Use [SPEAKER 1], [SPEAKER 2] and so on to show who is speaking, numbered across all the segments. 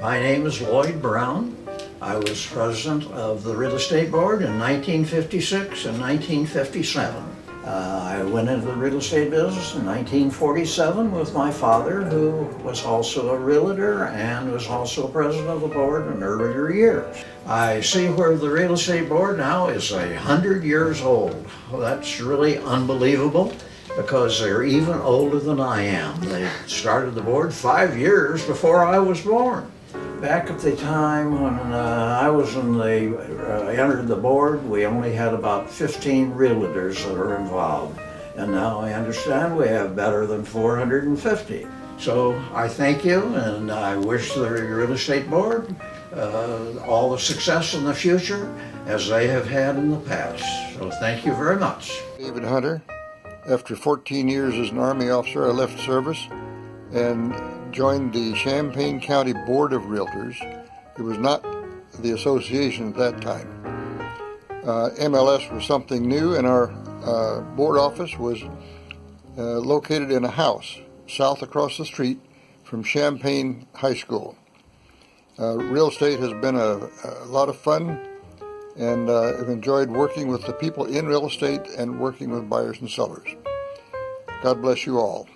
[SPEAKER 1] My name is Lloyd Brown. I was president of the real estate board in 1956 and 1957. I went into the real estate business in 1947 with my father, who was also a realtor and was also president of the board in earlier years. I see where the real estate board now is 100 years old. Well, that's really unbelievable because they're even older than I am. They started the board 5 years before I was born. Back at the time when I entered the board, we only had about 15 realtors that were involved. And now I understand we have better than 450. So I thank you, and I wish the real estate board all the success in the future as they have had in the past. So thank you very much.
[SPEAKER 2] David Hunter. After 14 years as an Army officer, I left service and joined the Champaign County Board of Realtors. It was not the association at that time. MLS was something new, and our board office was located in a house south across the street from Champaign High School. Real estate has been a lot of fun, and I've enjoyed working with the people in real estate and working with buyers and sellers. God bless you all.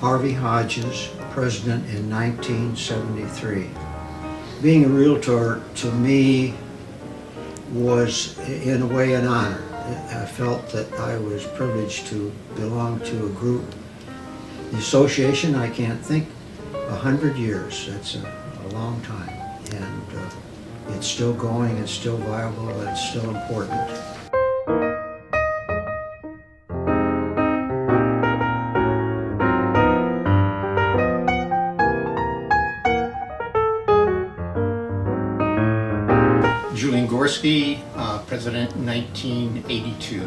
[SPEAKER 1] Harvey Hodges, president in 1973. Being a realtor to me was in a way an honor. I felt that I was privileged to belong to a group. The association, I can't think, 100 years, that's a long time. And it's still going, it's still viable, and it's still important.
[SPEAKER 3] Julian Gorski, President in 1982.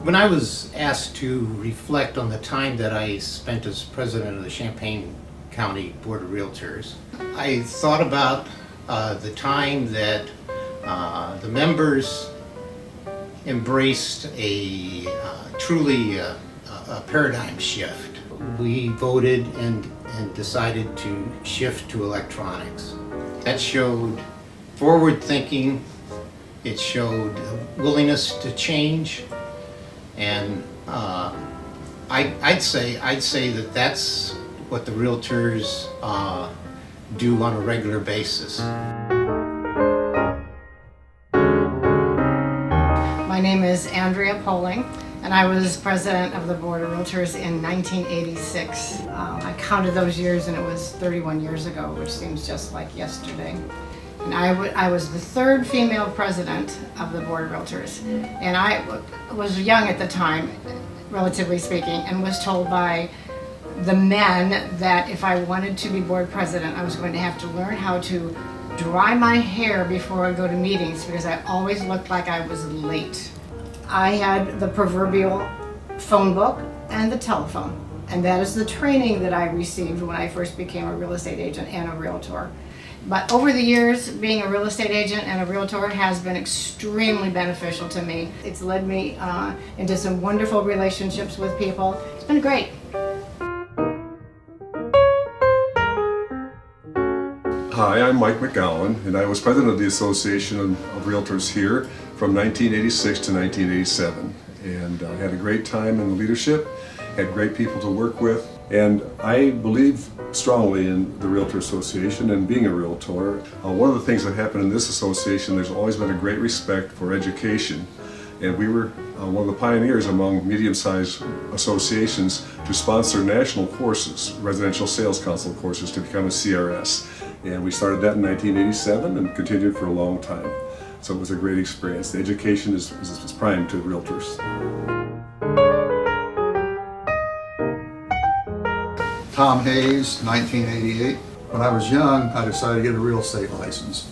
[SPEAKER 3] When I was asked to reflect on the time that I spent as President of the Champaign County Board of Realtors, I thought about the time that the members embraced a truly a paradigm shift. We voted and decided to shift to electronics. That showed forward thinking, it showed willingness to change, and I'd say that that's what the realtors do on a regular basis.
[SPEAKER 4] My name is Andrea Poling, and I was president of the Board of Realtors in 1986. I counted those years, and it was 31 years ago, which seems just like yesterday. And I was the third female president of the Board of Realtors, and I was young at the time, relatively speaking, and was told by the men that if I wanted to be board president, I was going to have to learn how to dry my hair before I go to meetings because I always looked like I was late. I had the proverbial phone book and the telephone, and that is the training that I received when I first became a real estate agent and a realtor. But over the years, being a real estate agent and a realtor has been extremely beneficial to me. It's led me into some wonderful relationships with people. It's been great.
[SPEAKER 5] Hi, I'm Mike McGowan, and I was president of the Association of Realtors here from 1986 to 1987. And I had a great time in the leadership, had great people to work with, and I believe strongly in the Realtor Association and being a realtor. One of the things that happened in this association, there's always been a great respect for education, and we were one of the pioneers among medium-sized associations to sponsor national courses, residential sales council courses, to become a CRS. And we started that in 1987 and continued for a long time. So it was a great experience. The education is prime to realtors.
[SPEAKER 6] Tom Hayes, 1988. When I was young, I decided to get a real estate license.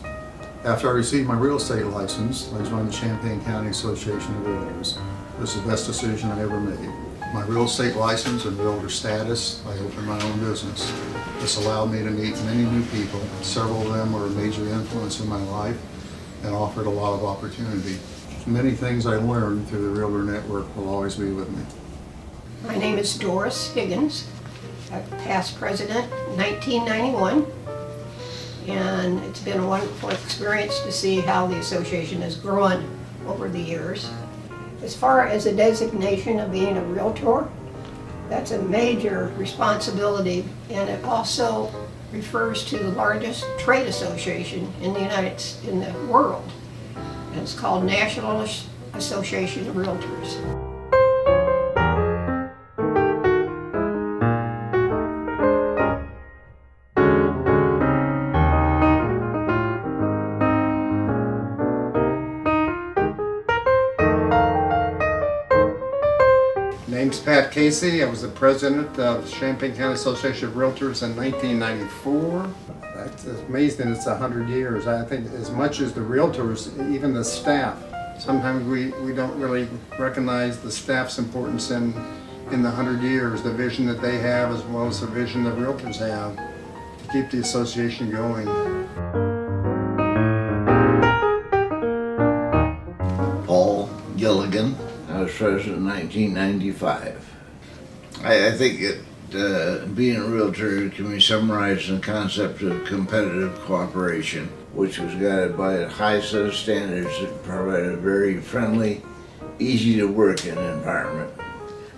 [SPEAKER 6] After I received my real estate license, I joined the Champaign County Association of Realtors. It was the best decision I ever made. my real estate license and realtor status, I opened my own business. This allowed me to meet many new people. Several of them were a major influence in my life and offered a lot of opportunity. Many things I learned through the Realtor Network will always be with me.
[SPEAKER 7] My name is Doris Higgins, past president, 1991. And it's been a wonderful experience to see how the association has grown over the years. As far as the designation of being a realtor, that's a major responsibility, and it also refers to the largest trade association in the world. And it's called National Association of Realtors.
[SPEAKER 3] Name's Pat Casey. I was the president of the Champaign County Association of Realtors in 1994. That's amazing, it's 100 years. I think as much as the realtors, even the staff, sometimes we don't really recognize the staff's importance in the 100 years, the vision that they have as well as the vision the realtors have to keep the association going.
[SPEAKER 8] Gilligan. I was president in 1995. I think being a realtor can be summarized in the concept of competitive cooperation, which was guided by a high set of standards that provide a very friendly, easy to work in environment.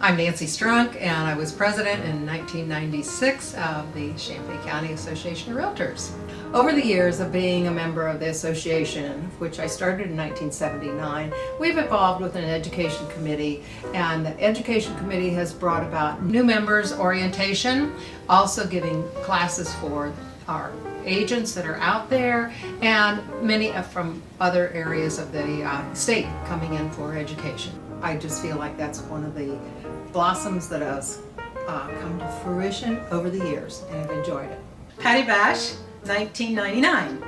[SPEAKER 9] I'm Nancy Strunk, and I was president in 1996 of the Champaign County Association of Realtors. Over the years of being a member of the association, which I started in 1979, we've evolved with an education committee, and the education committee has brought about new members orientation, also giving classes for our agents that are out there, and many from other areas of the state coming in for education. I just feel like that's one of the blossoms that has come to fruition over the years, and I've enjoyed it.
[SPEAKER 10] Patty Bash, 1999.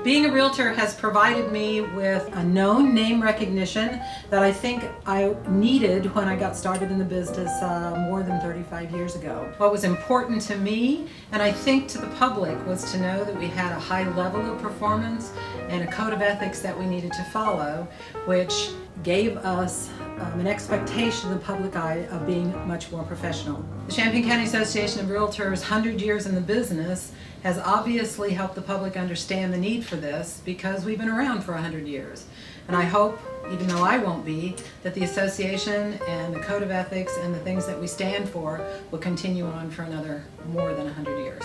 [SPEAKER 10] Being a realtor has provided me with a known name recognition that I think I needed when I got started in the business more than 35 years ago. What was important to me, and I think to the public, was to know that we had a high level of performance and a code of ethics that we needed to follow, which gave us an expectation in the public eye of being much more professional. The Champaign County Association of Realtors' 100 years in the business has obviously helped the public understand the need for this because we've been around for 100 years. And I hope, even though I won't be, that the association and the code of ethics and the things that we stand for will continue on for another more than 100 years.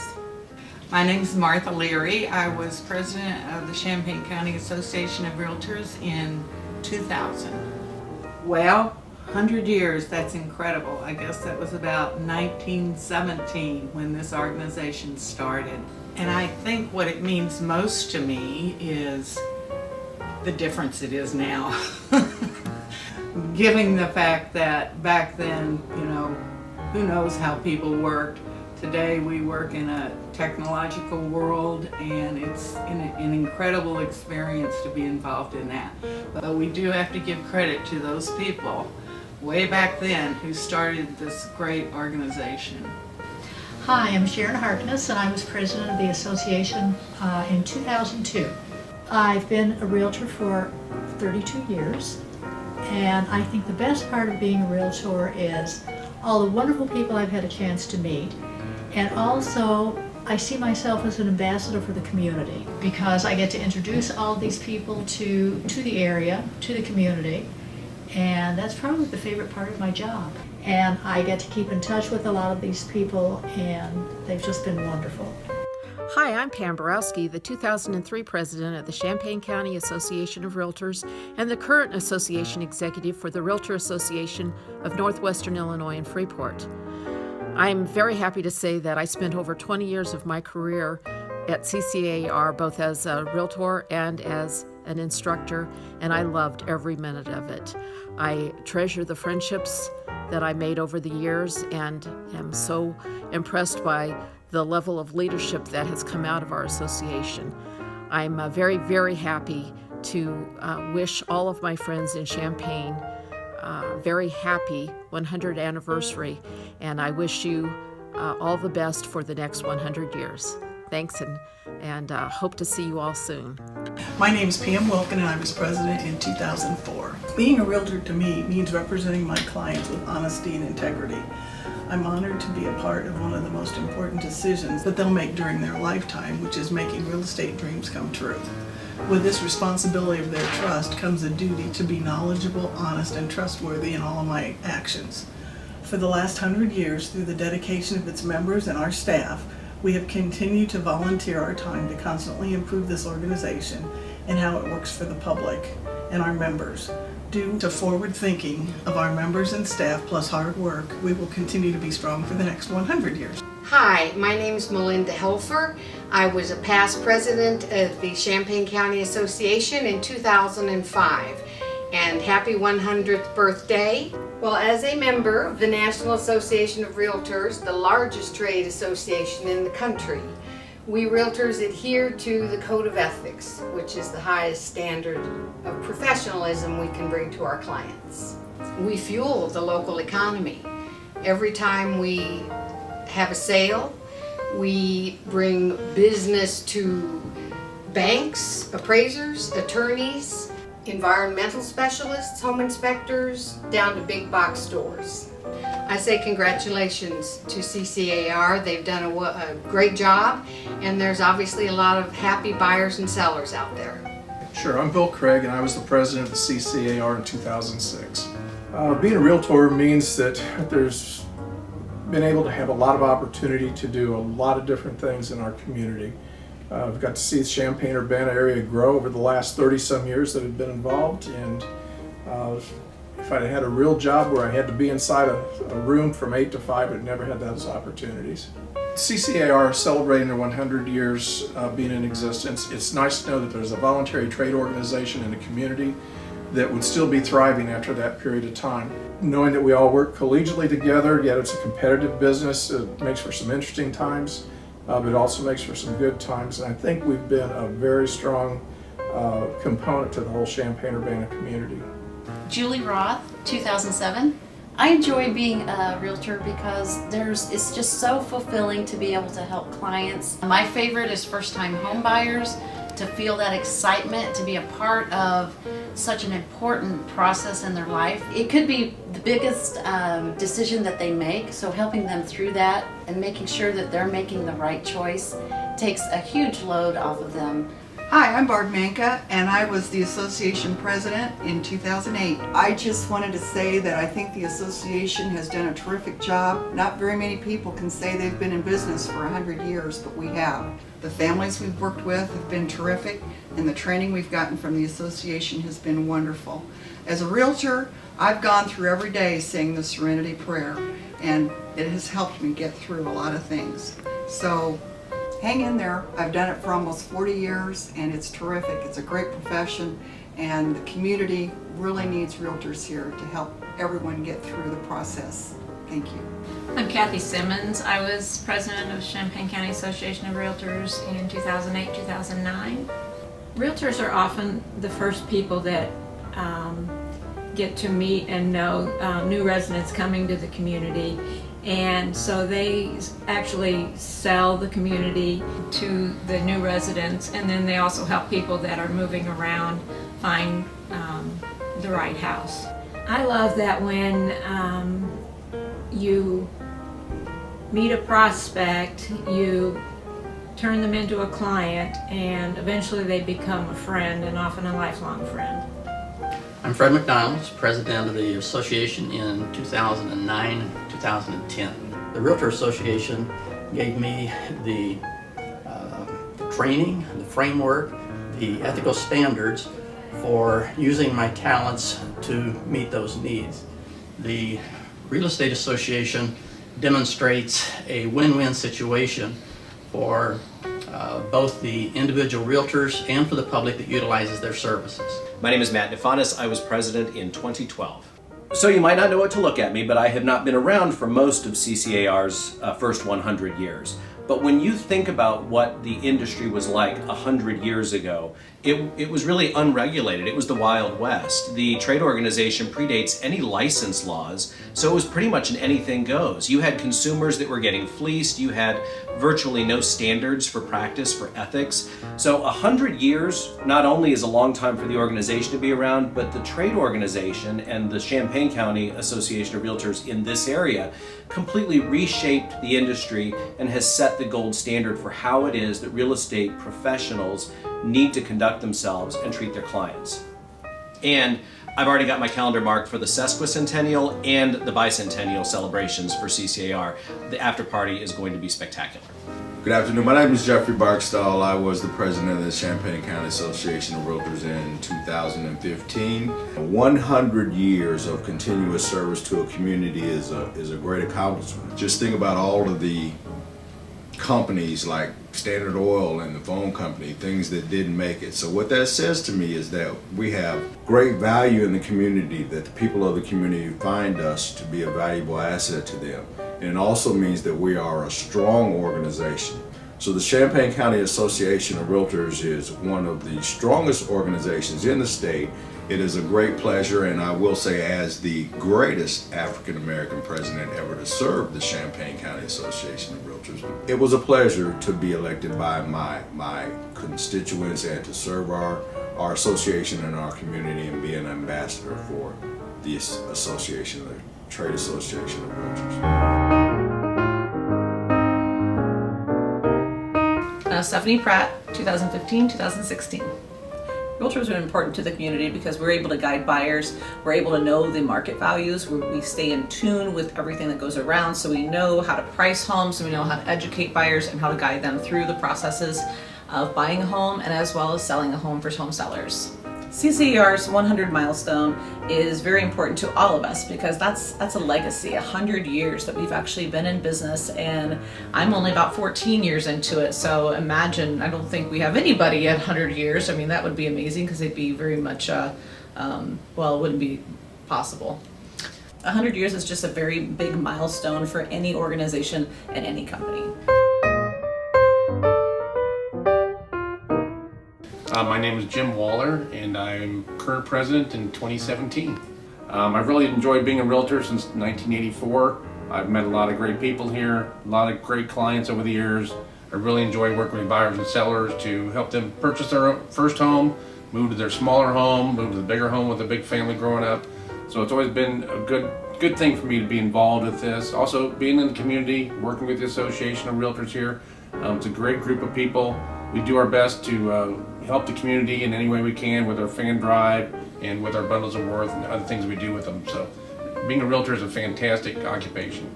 [SPEAKER 11] My name is Martha Leary. I was president of the Champaign County Association of Realtors in 2000. Well, 100 years, that's incredible. I guess that was about 1917 when this organization started. And I think what it means most to me is the difference it is now. Given the fact that back then, who knows how people worked. Today we work in a technological world, and it's an incredible experience to be involved in that. But we do have to give credit to those people way back then who started this great organization.
[SPEAKER 12] Hi, I'm Sharon Harkness, and I was president of the association in 2002. I've been a realtor for 32 years, and I think the best part of being a realtor is all the wonderful people I've had a chance to meet, and also I see myself as an ambassador for the community because I get to introduce all these people to the area, to the community, and that's probably the favorite part of my job. And I get to keep in touch with a lot of these people, and they've just been wonderful.
[SPEAKER 13] Hi, I'm Pam Borowski, the 2003 president of the Champaign County Association of Realtors and the current association executive for the Realtor Association of Northwestern Illinois and Freeport. I'm very happy to say that I spent over 20 years of my career at CCAR, both as a realtor and as an instructor, and I loved every minute of it. I treasure the friendships that I made over the years and am so impressed by the level of leadership that has come out of our association. I'm very, very happy to wish all of my friends in Champaign very happy 100th anniversary, and I wish you all the best for the next 100 years. Thanks, and hope to see you all soon.
[SPEAKER 14] My name is Pam Wilken, and I was president in 2004. Being a realtor to me means representing my clients with honesty and integrity. I'm honored to be a part of one of the most important decisions that they'll make during their lifetime, which is making real estate dreams come true. With this responsibility of their trust comes a duty to be knowledgeable, honest, and trustworthy in all of my actions. For the last 100 years, through the dedication of its members and our staff, we have continued to volunteer our time to constantly improve this organization and how it works for the public and our members. Due to forward thinking of our members and staff plus hard work, we will continue to be strong for the next 100 years.
[SPEAKER 15] Hi, my name is Melinda Helfer. I was a past president of the Champaign County Association in 2005. And happy 100th birthday. Well, as a member of the National Association of Realtors, the largest trade association in the country, we realtors adhere to the Code of Ethics, which is the highest standard of professionalism we can bring to our clients. We fuel the local economy. Every time we have a sale, we bring business to banks, appraisers, attorneys, environmental specialists, home inspectors, down to big box stores. I say congratulations to CCAR. They've done a great job, and there's obviously a lot of happy buyers and sellers out there.
[SPEAKER 16] Sure, I'm Bill Craig, and I was the president of the CCAR in 2006. Being a realtor means that there's been able to have a lot of opportunity to do a lot of different things in our community. We've got to see the Champaign-Urbana area grow over the last 30-some years that I've been involved, and if I'd had a real job where I had to be inside a room from 8 to 5, I'd never had those opportunities. CCAR is celebrating their 100 years being in existence. It's nice to know that there's a voluntary trade organization in the community that would still be thriving after that period of time. Knowing that we all work collegially together, yet it's a competitive business, it makes for some interesting times, but it also makes for some good times. And I think we've been a very strong component to the whole Champaign-Urbana community.
[SPEAKER 17] Julie Roth, 2007. I enjoy being a realtor because it's just so fulfilling to be able to help clients. My favorite is first-time home buyers, to feel that excitement, to be a part of such an important process in their life. It could be the biggest decision that they make, so helping them through that and making sure that they're making the right choice takes a huge load off of them.
[SPEAKER 18] Hi, I'm Barb Manka, and I was the association president in 2008. I just wanted to say that I think the association has done a terrific job. Not very many people can say they've been in business for 100 years, but we have. The families we've worked with have been terrific, and the training we've gotten from the association has been wonderful. As a realtor, I've gone through every day saying the Serenity Prayer, and it has helped me get through a lot of things. So hang in there. I've done it for almost 40 years, and it's terrific. It's a great profession, and the community really needs realtors here to help everyone get through the process. Thank you.
[SPEAKER 19] I'm Kathy Simmons. I was president of Champaign County Association of Realtors in 2008-2009.
[SPEAKER 10] Realtors are often the first people that get to meet and know new residents coming to the community, and so they actually sell the community to the new residents, and then they also help people that are moving around find the right house. I love that when you meet a prospect, you turn them into a client, and eventually they become a friend, and often a lifelong friend.
[SPEAKER 20] I'm Fred McDonald, president of the association in 2009 and 2010. The Realtor Association gave me the training, the framework, the ethical standards for using my talents to meet those needs. The Real Estate Association demonstrates a win-win situation for both the individual realtors and for the public that utilizes their services.
[SPEAKER 21] My name is Matt Difanis. I was president in 2012. So you might not know what to look at me, but I have not been around for most of CCAR's first 100 years. But when you think about what the industry was like 100 years ago, it was really unregulated. It was the Wild West. The trade organization predates any license laws, so it was pretty much an anything goes. You had consumers that were getting fleeced. You had virtually no standards for practice, for ethics. So 100 years not only is a long time for the organization to be around, but the trade organization and the Champaign County Association of Realtors in this area completely reshaped the industry and has set the gold standard for how it is that real estate professionals need to conduct themselves and treat their clients. And I've already got my calendar marked for the sesquicentennial and the bicentennial celebrations for CCAR. The after party is going to be spectacular.
[SPEAKER 2] Good afternoon. My name is Jeffrey Barkstall. I was the president of the Champaign County Association of Realtors in 2015. 100 years of continuous service to a community is a great accomplishment. Just think about all of the companies like Standard Oil and the phone company, things that didn't make it. So what that says to me is that we have great value in the community, that the people of the community find us to be a valuable asset to them. And it also means that we are a strong organization. So the Champaign County Association of Realtors is one of the strongest organizations in the state. It is a great pleasure, and I will say, as the greatest African American president ever to serve the Champaign County Association of Realtors, it was a pleasure to be elected by my constituents and to serve our association and our community and be an ambassador for the association, the Trade Association of Realtors.
[SPEAKER 22] Stefanie Pratt, 2015-2016. Realtors are important to the community because we're able to guide buyers, we're able to know the market values, we stay in tune with everything that goes around, so we know how to price homes, so we know how to educate buyers and how to guide them through the processes of buying a home and as well as selling a home for home sellers. CCAR's 100 milestone is very important to all of us because that's a legacy, 100 years that we've actually been in business, and I'm only about 14 years into it, so imagine, I don't think we have anybody at 100 years. I mean, that would be amazing because they'd be very much, well, it wouldn't be possible. 100 years is just a very big milestone for any organization and any company.
[SPEAKER 23] My name is Jim Waller, and I'm current president in 2017. I've really enjoyed being a realtor since 1984. I've met a lot of great people here, a lot of great clients over the years. I really enjoy working with buyers and sellers to help them purchase their first home, move to their smaller home, move to the bigger home with a big family growing up. So it's always been a good thing for me to be involved with this. Also, being in the community, working with the Association of Realtors here. It's a great group of people. We do our best to help the community in any way we can with our fan drive and with our bundles of worth and other things we do with them. So being a realtor is a fantastic occupation.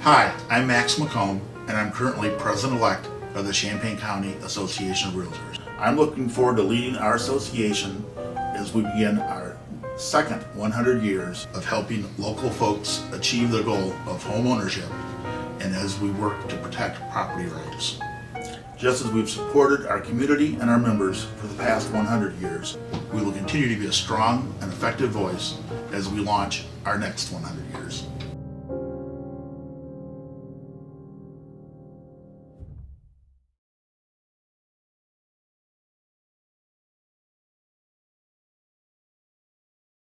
[SPEAKER 24] Hi, I'm Max McComb, and I'm currently president-elect of the Champaign County Association of Realtors. I'm looking forward to leading our association as we begin our second 100 years of helping local folks achieve the goal of home ownership and as we work to protect property rights. Just as we've supported our community and our members for the past 100 years, we will continue to be a strong and effective voice as we launch our next 100 years.